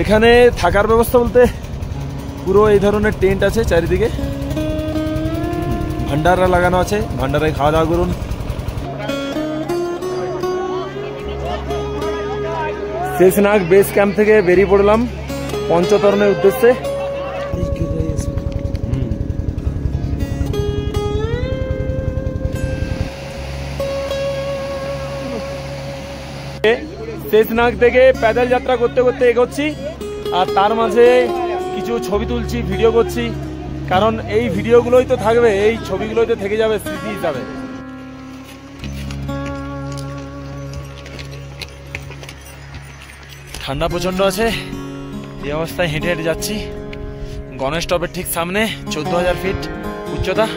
এখানে থাকার ব্যবস্থা বলতে পুরো এই ধরনের টেন্ট আছে চারিদিকে, ভান্ডারা লাগানো আছে, ভান্ডারায় খাওয়া দাওয়া করুন। শেষনাগ বেস ক্যাম্প থেকে বেরিয়ে পড়লাম পঞ্চতরণের উদ্দেশ্যে। শেষনাগ থেকে প্যাদল যাত্রা করতে করতে এগোচ্ছি, আর তার মাঝে কিছু ছবি তুলছি, ভিডিও করছি, কারণ এই ভিডিওগুলোই তো থাকবে, এই ছবিগুলোই তো থেকে যাবে স্মৃতি হিসাবে। ঠান্ডা প্রচন্ড আছে, এই অবস্থায় হেঁটে হেঁটে যাচ্ছি। গণেশ টপের ঠিক সামনে 14,000 ফিট উচ্চতা।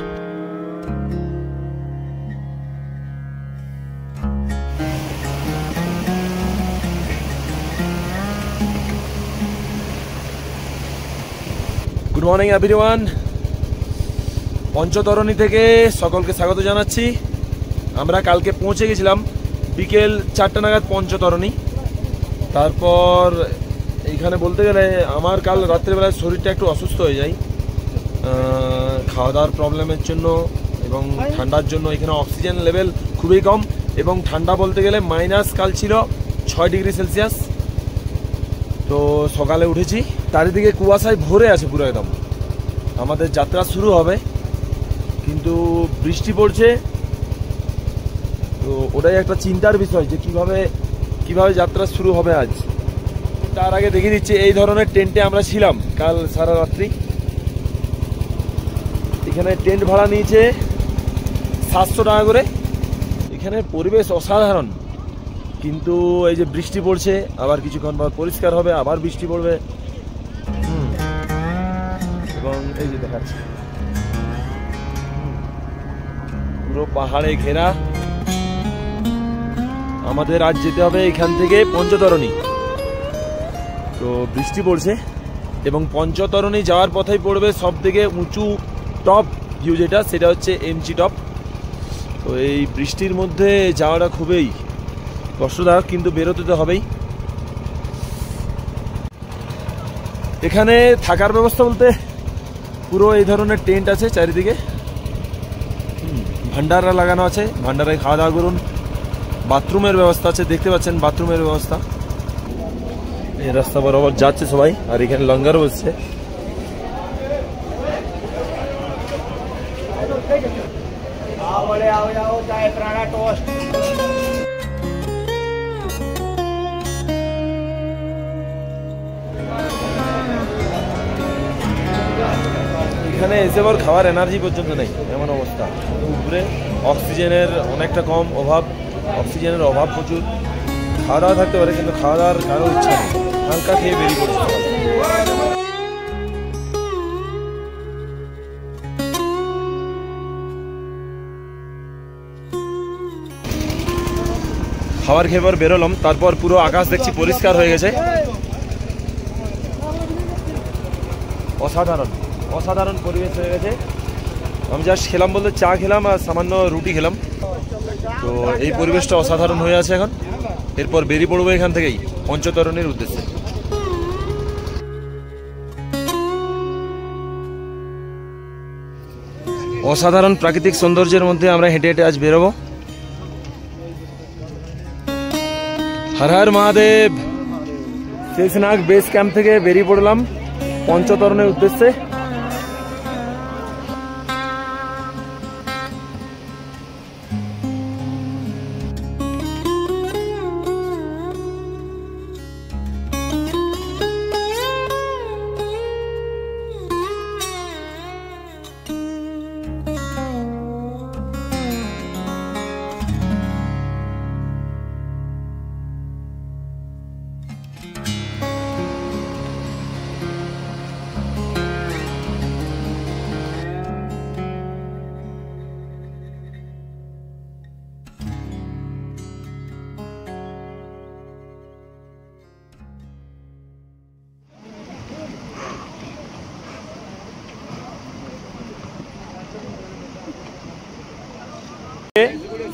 গুড মর্নিং এভরিওয়ান, পঞ্চতরণী থেকে সকলকে স্বাগত জানাচ্ছি। আমরা কালকে পৌঁছে গেছিলাম বিকেল 4টা নাগাদ পঞ্চতরণী। তারপর এইখানে বলতে গেলে আমার কাল রাত্রেবেলায় শরীরটা একটু অসুস্থ হয়ে যায় খাওয়া দাওয়ার প্রবলেমের জন্য এবং ঠান্ডার জন্য। এখানে অক্সিজেন লেভেল খুবই কম এবং ঠান্ডা বলতে গেলে মাইনাস কাল ছিল 6 ডিগ্রি সেলসিয়াস। তো সকালে উঠেছি, চারিদিকে কুয়াশায় ভরে আছে পুরো একদম। আমাদের যাত্রা শুরু হবে কিন্তু বৃষ্টি পড়ছে, তো ওটাই একটা চিন্তার বিষয় যে কিভাবে যাত্রা শুরু হবে আজ। তার আগে দেখিয়ে দিচ্ছি, এই ধরনের টেন্টে আমরা ছিলাম কাল সারা রাত্রি। এখানে টেন্ট ভাড়া নিয়েছে 700 টাকা করে। এখানে পরিবেশ অসাধারণ, কিন্তু এই যে বৃষ্টি পড়ছে, আবার কিছুক্ষণ পর পরিষ্কার হবে, আবার বৃষ্টি পড়বে। এবং এই যে দেখাচ্ছে পুরো পাহাড়ে ঘেরা। আমাদের আজ যেতে হবে এখান থেকে পঞ্চতরণী। তো বৃষ্টি পড়ছে এবং পঞ্চতরণী যাওয়ার পথেই পড়বে সব থেকে উঁচু টপ ভিউ যেটা, সেটা হচ্ছে এমজি টপ। তো এই বৃষ্টির মধ্যে যাওয়াটা খুবই কষ্টদায়ক, কিন্তু বেরোতে তো হবেই। এখানে থাকার ব্যবস্থা বলতে পুরো এই ধরনের টেন্ট আছে চারিদিকে, ভান্ডারা লাগানো আছে, ভান্ডারায় খাওয়া দাওয়া করুন। বাথরুমের ব্যবস্থা আছে, দেখতে পাচ্ছেন বাথরুমের ব্যবস্থা। এই রাস্তা বরাবর যাচ্ছে সবাই, আর এখানে লঙ্গার বসছে। এখানে এসে পর খাওয়ার এনার্জি পর্যন্ত নেই, এমন অবস্থা। উপরে অক্সিজেনের অনেকটা কম অভাব, অক্সিজেনের অভাব প্রচুর। খাওয়া দাওয়া থাকতে পারে কিন্তু খাওয়া দাওয়ার কারো ইচ্ছা নেই, হালকা খেয়ে বেরিয়ে পড়ছে। খাবার খেয়ে পর বেরোলাম, তারপর পুরো আকাশ দেখছি পরিষ্কার হয়ে গেছে। অসাধারণ অসাধারণ পরিবেশ হয়ে গেছে। আমি জাস্ট খেলাম বলতে চা খেলাম আর সামান্য রুটি খেলাম। তো এই পরিবেশটা অসাধারণ হয়ে আছে এখন। এরপর বেরিয়ে পড়বো এখান থেকেই পঞ্চতরণীর উদ্দেশ্যে। অসাধারণ প্রাকৃতিক সৌন্দর্যের মধ্যে আমরা হেঁটে হেঁটে আজ বেরোবো। হর হর মহাদেব। শেষনাগ বেস ক্যাম্প থেকে বেরিয়ে পড়লাম পঞ্চতরণের উদ্দেশ্যে।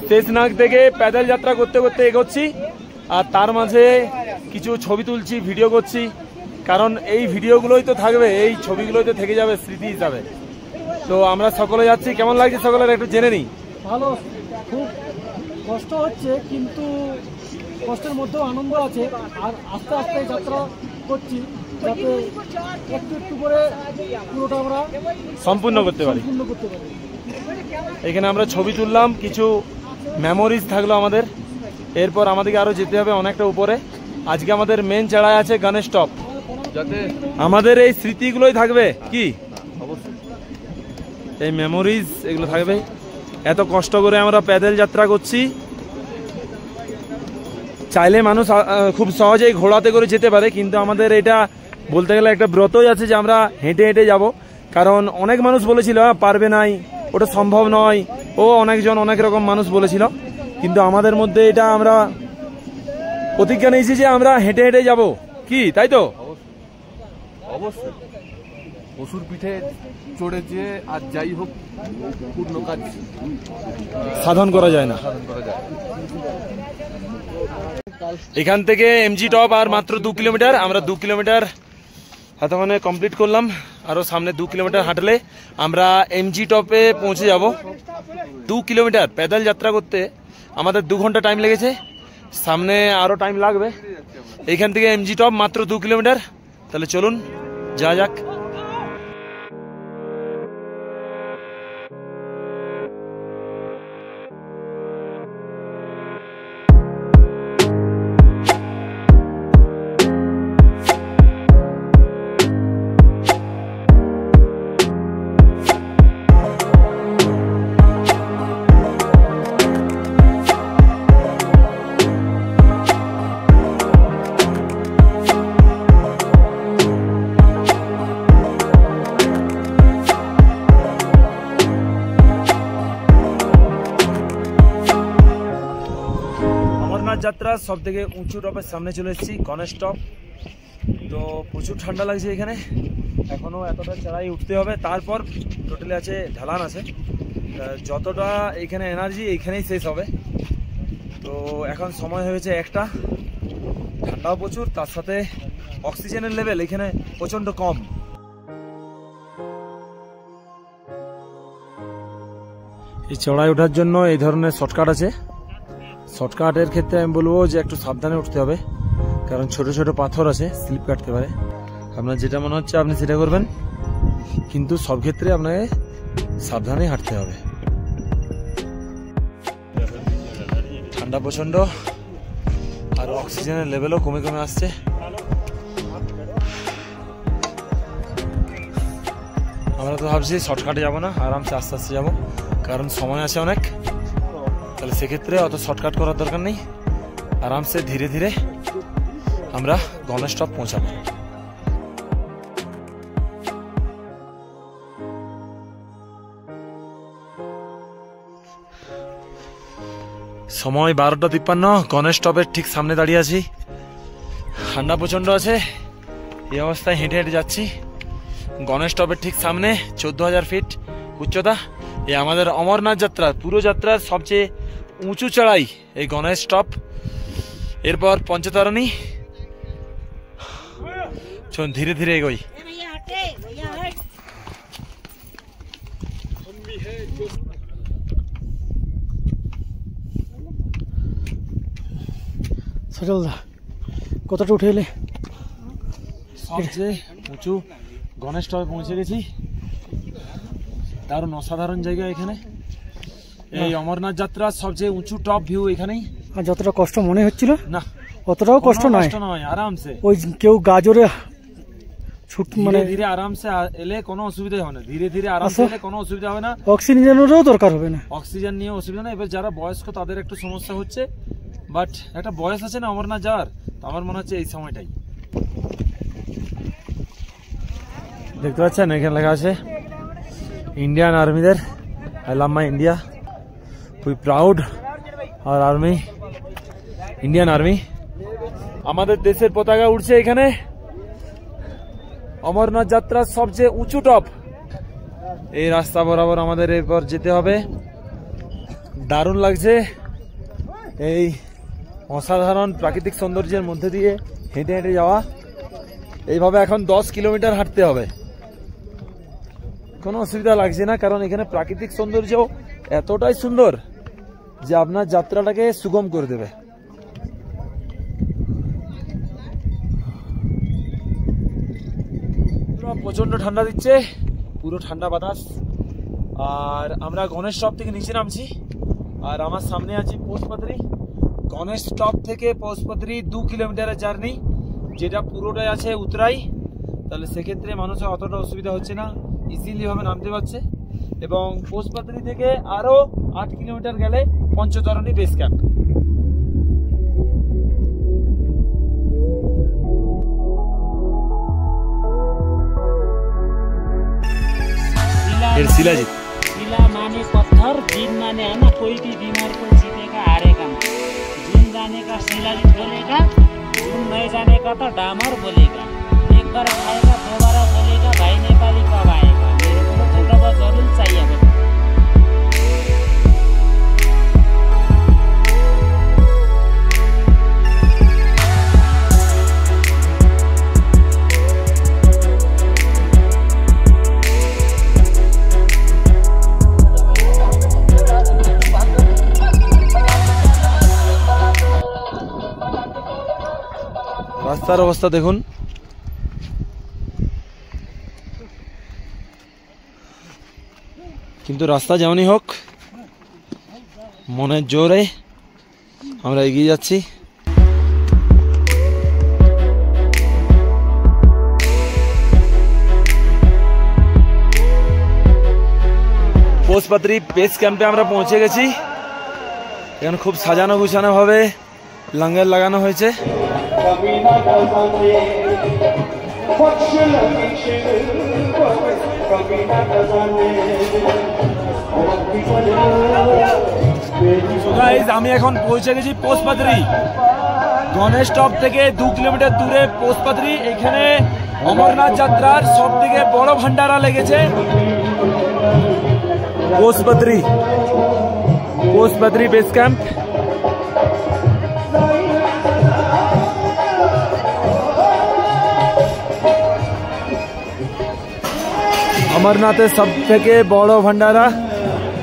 শেষনাগ থেকে প্যাদল যাত্রা করতে করতে এগোচ্ছি, আর তার মাঝে কিছু ছবি তুলছি, ভিডিও করছি, কারণ এই ভিডিওগুলোই তো থাকবে, এই ছবিগুলোই তো থেকে যাবে স্মৃতি হিসাবে। তো আমরা সকলে যাচ্ছি, কেমন লাগছে সকলের একটু জেনে নিই। ভালো, খুব কষ্ট হচ্ছে কিন্তু কষ্টের মধ্যেও আনন্দ আছে। আর আস্তে আস্তে যাত্রা করছি যাতে একটু একটু করে পুরোটা আমরা সম্পূর্ণ করতে পারি। এখানে আমরা ছবি তুললাম, কিছু মেমোরিজ থাকলো আমাদের। এরপর আমাদেরকে আরো যেতে হবে অনেকটা উপরে। আজকে আমাদের মেন চড়াই আছে গণেশ টপ, যাতে আমাদের এই স্মৃতিগুলোই থাকবে। কি এই মেমোরিজ এগুলো থাকবে। এত কষ্ট করে আমরা প্যাডেল যাত্রা করছি, চাইলে মানুষ খুব সহজেই ঘোড়াতে করে যেতে পারে, কিন্তু আমাদের এটা বলতে গেলে একটা ব্রতই আছে যে আমরা হেঁটে হেঁটে যাব। কারণ অনেক মানুষ বলেছিল পারবে নাই, ওটা সম্ভব নয়, ও অনেকজন অনেক রকম মানুষ বলেছিল, কিন্তু আমাদের মধ্যে এটা আমরা প্রতিজ্ঞা নিয়েছি যে আমরা হেঁটে হেঁটে যাব। কি তাই তো? অবশ্যই পশুর পিঠে চড়ে যে আর যাই হোক পূর্ণ কাজ সাধন করা যায় না। এখান থেকে এমজি টপ আর মাত্র 2 কিলোমিটার। আমরা 2 কিলোমিটার এতক্ষণে কমপ্লিট করলাম। আরো সামনে 2 কিলোমিটার হাঁটলে আমরা এমজি টপে পৌঁছে যাব। 2 কিলোমিটার প্যাদল যাত্রা করতে আমাদের 2 ঘন্টা টাইম লেগেছে, সামনে আরো টাইম লাগবে। এইখান থেকে এমজি টপ মাত্র 2 কিলোমিটার। তাহলে চলুন যা যাক। যাত্রা সব থেকে উঁচু টপের সামনে চলে এসেছি, গণেশ টপ। তো প্রচুর ঠান্ডা লাগছে এখানে, এখনো এতটা চড়াই উঠতে হবে। তারপর টোটালি আছে ঢালান আছে, যতটা এখানে এনার্জি এইখানেই শেষ হবে। তো এখন সময় হয়েছে একটা, ঠান্ডাও প্রচুর, তার সাথে অক্সিজেনের লেভেল এখানে প্রচন্ড কম। এই চড়াই ওঠার জন্য এই ধরনের শর্টকাট আছে। শর্টকাটের ক্ষেত্রে আমি বলবো যে একটু সাবধানে উঠতে হবে, কারণ ছোট ছোট পাথর আছে, স্লিপ কাটতে পারে। আপনার যেটা মনে হচ্ছে আপনি সেটা করবেন, কিন্তু সব ক্ষেত্রে আপনাকে সাবধানে হাঁটতে হবে। ঠান্ডা প্রচন্ড, আর অক্সিজেনের লেভেলও কমে কমে আসছে। আমরা তো ভাবছি শর্টকাটে যাবো না, আরামসে আস্তে আস্তে যাবো, কারণ সময় আছে অনেক। তাহলে সেক্ষেত্রে অত শর্টকাট করার দরকার নেই, আরামসে ধীরে ধীরে আমরা গণেশ টপ পৌঁছাবো। সময় 12:53, গণেশ টপের ঠিক সামনে দাঁড়িয়ে আছি। ঠান্ডা প্রচন্ড আছে, এই অবস্থায় হেঁটে হেঁটে যাচ্ছি। গণেশ টপের ঠিক সামনে 14,000 ফিট উচ্চতা। এই আমাদের অমরনাথ যাত্রার পুরো যাত্রার সবচেয়ে উঁচু চড়াই এই গণেশ টপ। এরপর পঞ্চতারণী। চলুন ধীরে ধীরে এগোই। সজলদা কতটা উঠে এলে? সবচেয়ে উঁচু গণেশ টপে পৌঁছে গেছি। দারুণ অসাধারণ জায়গা এখানে। এই অমরনাথ যাত্রার সবচেয়ে উঁচু টপ ভিউ এখানেই। আর যতটা কষ্ট মনে হচ্ছিল না, অতটাও কষ্ট নয়, আরামসে। ওই কেউ গাজরে মানে ধীরে আরামসে এলে কোনো অসুবিধা হবে না, ধীরে ধীরে আরামসে এলে কোনো অসুবিধা হবে না। অক্সিজেনেরও দরকার হবে না, অক্সিজেন নিয়ে অসুবিধা না। এবার যারা বয়স্ক তাদের একটু সমস্যা হচ্ছে, বাট একটা বয়স আছে না অমরনাথ যাওয়ার, আমার মনে হচ্ছে এই সময়টাই। দেখতে পাচ্ছেন এখানে লেখা আছে ইন্ডিয়ান আর্মিদের, I love my India, we proud our army, Indian army. আমাদের দেশের পতাকা উঠছে এখানে। অমরনাথ যাত্রার সবচেয়ে উঁচু টপ। এই রাস্তা বরাবর আমাদের এরপর যেতে হবে। দারুণ লাগছে এই অসাধারণ প্রাকৃতিক সৌন্দর্যের মধ্যে দিয়ে হেঁটে হেঁটে যাওয়া। এইভাবে এখন 10 কিলোমিটার হাঁটতে হবে। কোনো অসুবিধা লাগছে না, কারণ এখানে প্রাকৃতিক সৌন্দর্য এতটাই সুন্দর যে আপনার যাত্রাটাকে সুগম করে দেবে। প্রচন্ড ঠান্ডা দিচ্ছে, পুরো ঠান্ডা বাতাস। আর আমরা গণেশ স্টপ থেকে নিচে নামছি, আর আমার সামনে আছে পোস্টপাত্রী। গণেশ স্টপ থেকে পোস্টপাত্রী 2 কিলোমিটারের জার্নি, যেটা পুরোটাই আছে উতরাই। তাহলে সেক্ষেত্রে মানুষের অতটা অসুবিধা হচ্ছে না, ইজিলি ভাবে নামতে পারছে। এবং পোস্টপাত্রী থেকে আরো 8 কিলোমিটার গেলে পঞ্চতরণী বেস ক্যাম্প। शिलाजीत शिला माने पत्थर, जीत माने है ना कोई भी बीमार को जीतेगा हारेगा ना। जिन जाने का शिलाजीत बोलेगा, जिन नहीं जाने का तो डामर बोलेगा। एक बार खाएगा दोबारा बोलेगा भाई नेपाली कब आएगा। मेरे को तो दवा जरूर चाहिए। রাস্তার অবস্থা দেখুন, কিন্তু রাস্তা যেমনই হোক মনের জোরে আমরা এগিয়ে যাচ্ছি। পোস্টপাত্রী বেস ক্যাম্পে আমরা পৌঁছে গেছি। এখানে খুব সাজানো গুছানো ভাবে লাঙ্গল লাগানো হয়েছে। আমি এখন পৌঁছে গেছি পোস্টপাত্রী। গণেশ স্টপ থেকে 2 কিলোমিটার দূরে পোস্টপাত্রী। এখানে অমরনাথ যাত্রার সব থেকে বড় ভান্ডারা লেগেছে। পোস্টপাত্রী বেস ক্যাম্প। অমরনাথের সব থেকে বড় ভান্ডারা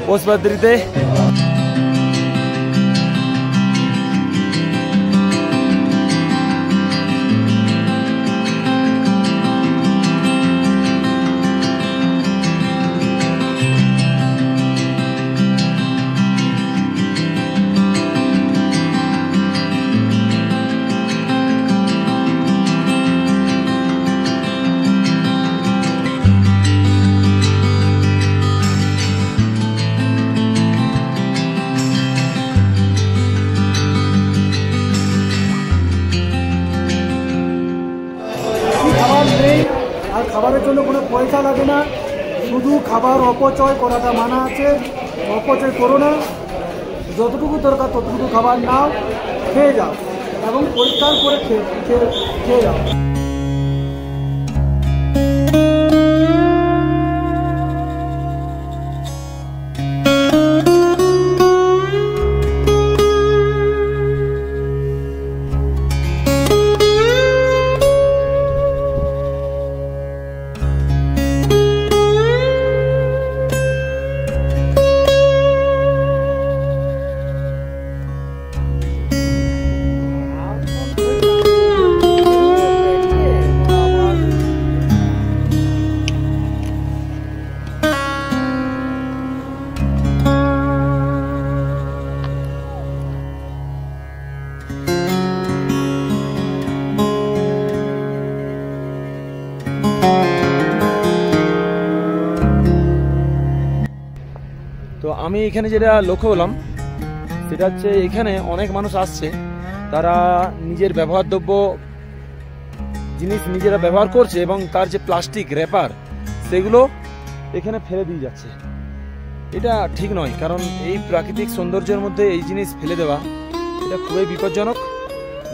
পোস্টপাত্রীতে। খাবারের জন্য কোনো পয়সা লাগে না, শুধু খাবার অপচয় করাটা মানা আছে। অপচয় করো না, যতটুকু দরকার ততটুকু খাবার নাও, খেয়ে যাও এবং পরিষ্কার করে খেয়ে যাও। তো আমি এখানে যেটা লক্ষ্য করলাম সেটা হচ্ছে এখানে অনেক মানুষ আসছে, তারা নিজের ব্যবহারযোগ্য জিনিস নিজেরা ব্যবহার করছে এবং তার যে প্লাস্টিক র্যাপার সেগুলো এখানে ফেলে দিয়ে যাচ্ছে। এটা ঠিক নয়, কারণ এই প্রাকৃতিক সৌন্দর্যের মধ্যে এই জিনিস ফেলে দেওয়া এটা খুবই বিপজ্জনক,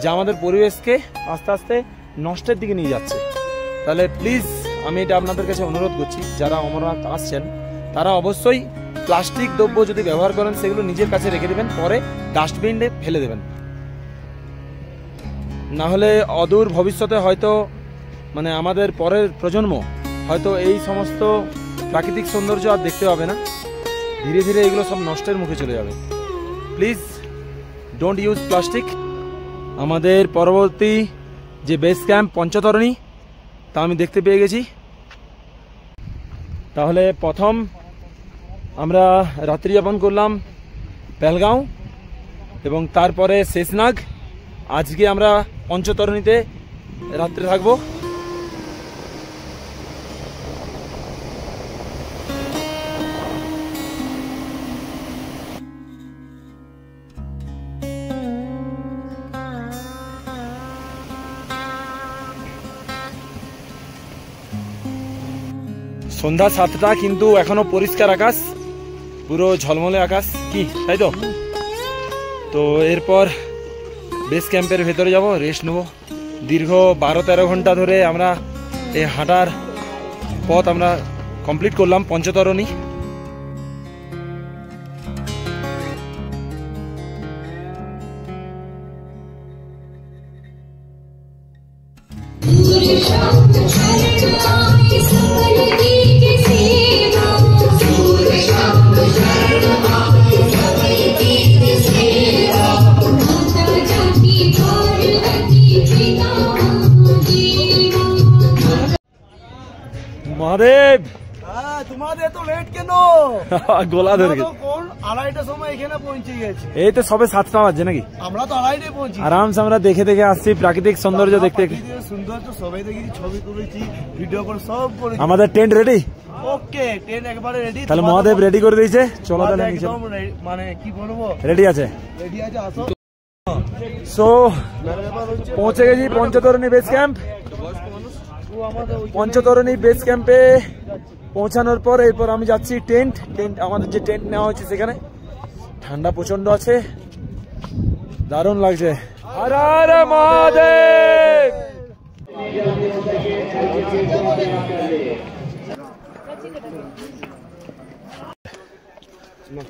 যা আমাদের পরিবেশকে আস্তে আস্তে নষ্টের দিকে নিয়ে যাচ্ছে। তাহলে প্লিজ আমি এটা আপনাদের কাছে অনুরোধ করছি, যারা অমরনাথ আসছেন তারা অবশ্যই প্লাস্টিক দ্রব্য যদি ব্যবহার করেন সেগুলো নিজের কাছে রেখে দেবেন, পরে ডাস্টবিনে ফেলে দেবেন। না হলে অদূর ভবিষ্যতে হয়তো মানে আমাদের পরের প্রজন্ম হয়তো এই সমস্ত প্রাকৃতিক সৌন্দর্য আর দেখতে পাবে না। ধীরে ধীরে এগুলো সব নষ্টের মুখে চলে যাবে। Please don't use plastic. আমাদের পরবর্তী যে বেস ক্যাম্প পঞ্চতরণী তা আমি দেখতে পেয়ে গেছি। তাহলে প্রথম আমরা রাত্রি যাপন করলাম পেহেলগাঁও এবং তারপরে শেষনাগ। আজকে আমরা পঞ্চতরণীতে রাত্রে থাকবো। সন্ধ্যা 7টা কিন্তু এখনো পরিষ্কার আকাশ, পুরো ঝলমলে আকাশ কি, তাই তো? তো এরপর বেস ক্যাম্পের ভেতরে যাব, রেস্ট নেব। দীর্ঘ 12-13 ঘন্টা ধরে আমরা এই হাঁটার পথ আমরা কমপ্লিট করলাম পঞ্চতরণী। মহাদেব তোমাদের এত লেট কেন? গোলা ধরে কোন 2:30টার সময় এখানে পৌঁছে গেছে। এই তো সবে 7টা বাজছে নাকি? আমরা তো 2:30টায় পৌঁছি। আরামসে আমরা দেখে দেখে আসছি প্রাকৃতিক সৌন্দর্য দেখতে। সৌন্দর্য সবাই দেখেছি, ছবি তুলেছি, ভিডিও করে সব করেছি। আমাদের টেন্ট রেডি? ওকে, টেন্ট একবারে রেডি। তাহলে মহাদেব রেডি করে দিয়েছে, চলো তাহলে নিচে। একদম মানে কি বলবো, রেডি আছে। রেডি আছে, আসো। সো পৌঁছে গেছি Panchtarni base camp. Panchtarni base ক্যাম্পে পৌঁছানোর পর এরপর আমি যাচ্ছি টেন্ট। আমাদের যে টেন্ট নেওয়া হয়েছে সেখানে। ঠান্ডা প্রচন্ড আছে, দারুণ লাগছে। হর হর মহাদেব।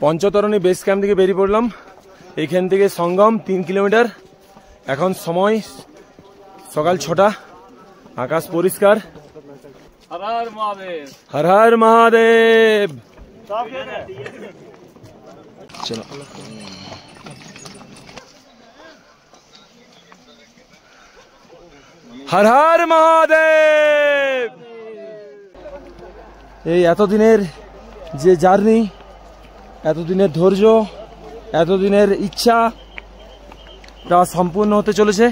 পঞ্চতরণী বেস ক্যাম্প থেকে বেরিয়ে পড়লাম। এখান থেকে সঙ্গম 3 কিলোমিটার। এখন সময় সকাল 6টা, আকাশ পরিষ্কার। হর হর মহাদেব, হর হর মহাদেব। চলো হর হর মহাদেব। এই এতদিনের যে জার্নি, এতদিনের ধৈর্য, এতদিনের ইচ্ছা তা সম্পূর্ণ হতে চলেছে।